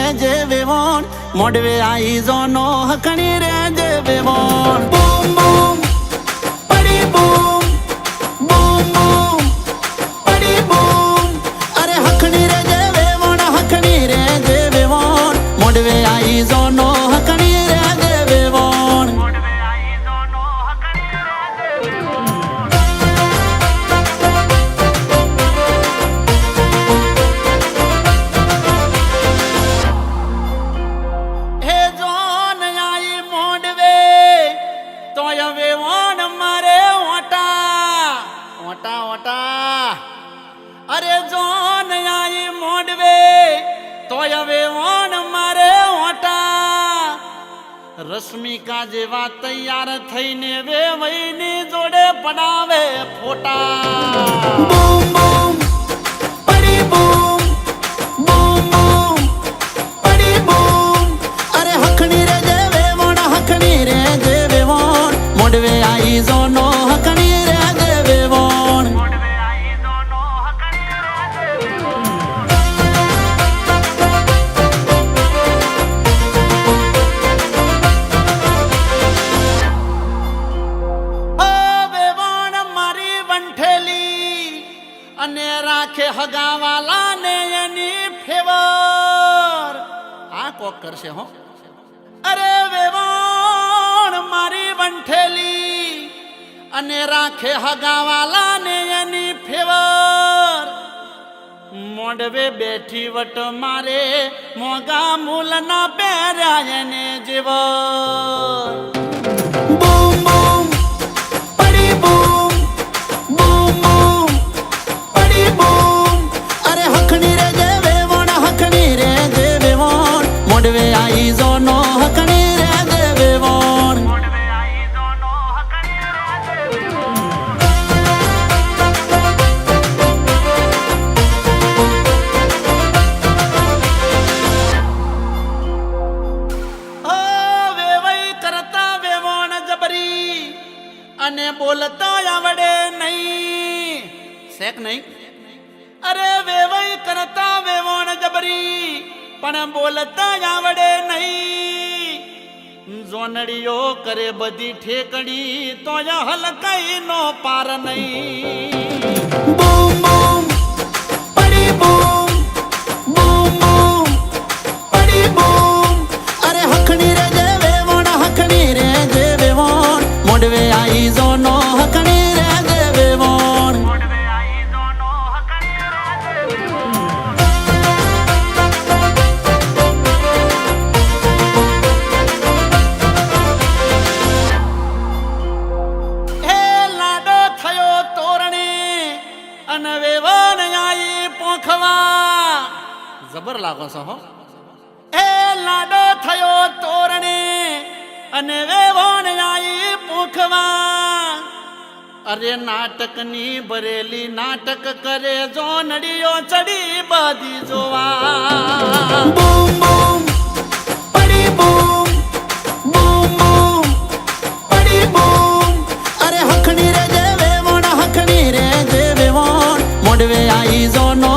રે જે વેવોણ મોડવે આઈ જોનો હકણી રે જે વેવોણ બૂમ બૂમ પડી બૂમ બૂમ બૂમ પડી બૂમ અરે હકણી રે જે વેવોણ હકણી રે જે વેવોણ મોડવે આઈ જોનો હકણી રે જે વેવોણ अरे जोन आई मोडवे तो હવે ઓણ મારે ઓટા રશ્મિકા જેવા તૈયાર થઈને વેવઈની જોડે પડાવે ફોટા બૂમ બૂમ પડી બૂમ બૂમ બૂમ પડી બૂમ અરે હકણી રે જે વેવોણ હકણી રે જે વેવોણ મોડવે આઈ જોનો હકણી રે જે વેવોણ અને રાખે હગાવાલા ને એની ફેવર આ કોક કરશે હો અરે વેવોણ મારી વંઠેલી અને રાખે હગાવાલા ને એની ફેવર મોડવે બેઠી વટ મારે મોગા મૂલના પહેર્યા એને જેવર બૂમ બૂમ પડી બૂમ બૂમ બૂમ અરે હકણી રે જે વેવોણ હકણી રે જે વેવોણ મોડવે આઈ જોનો હકણી રે જે વેવોણ વેવઈ કરતા વેવોણ જબરી અને બોલતા આવડે નહીં શેક નહીં અરે વેવઈ કરતા વેવોણ જબરી પણ બોલતા આવડે નહીં જોનડીઓ કરે બધી ઠેકડી તો હલકાઈ નો પાર નહીં બૂમ બૂમ પડી બૂમ બૂમ બૂમ પડી બૂમ અરે હકણી રે જે વેવોણ હકણી રે જે વેવોણ મોડવે આઈ જોનો હકણી રે જે વેવોણ જબર લાગો છો હો એ લાડો થયો તોરણે અને વેવોણ આઈ પૂખવા અરે નાટકની ભરેલી નાટક કરે જો નડીઓ ચડી બધી જોવા બૂમ બૂમ પડી બૂમ બૂમ બૂમ પડી બૂમ અરે હકણી રે જે વેવોણ હકણી રે જે વેવોણ મોડવે આઈ જોનો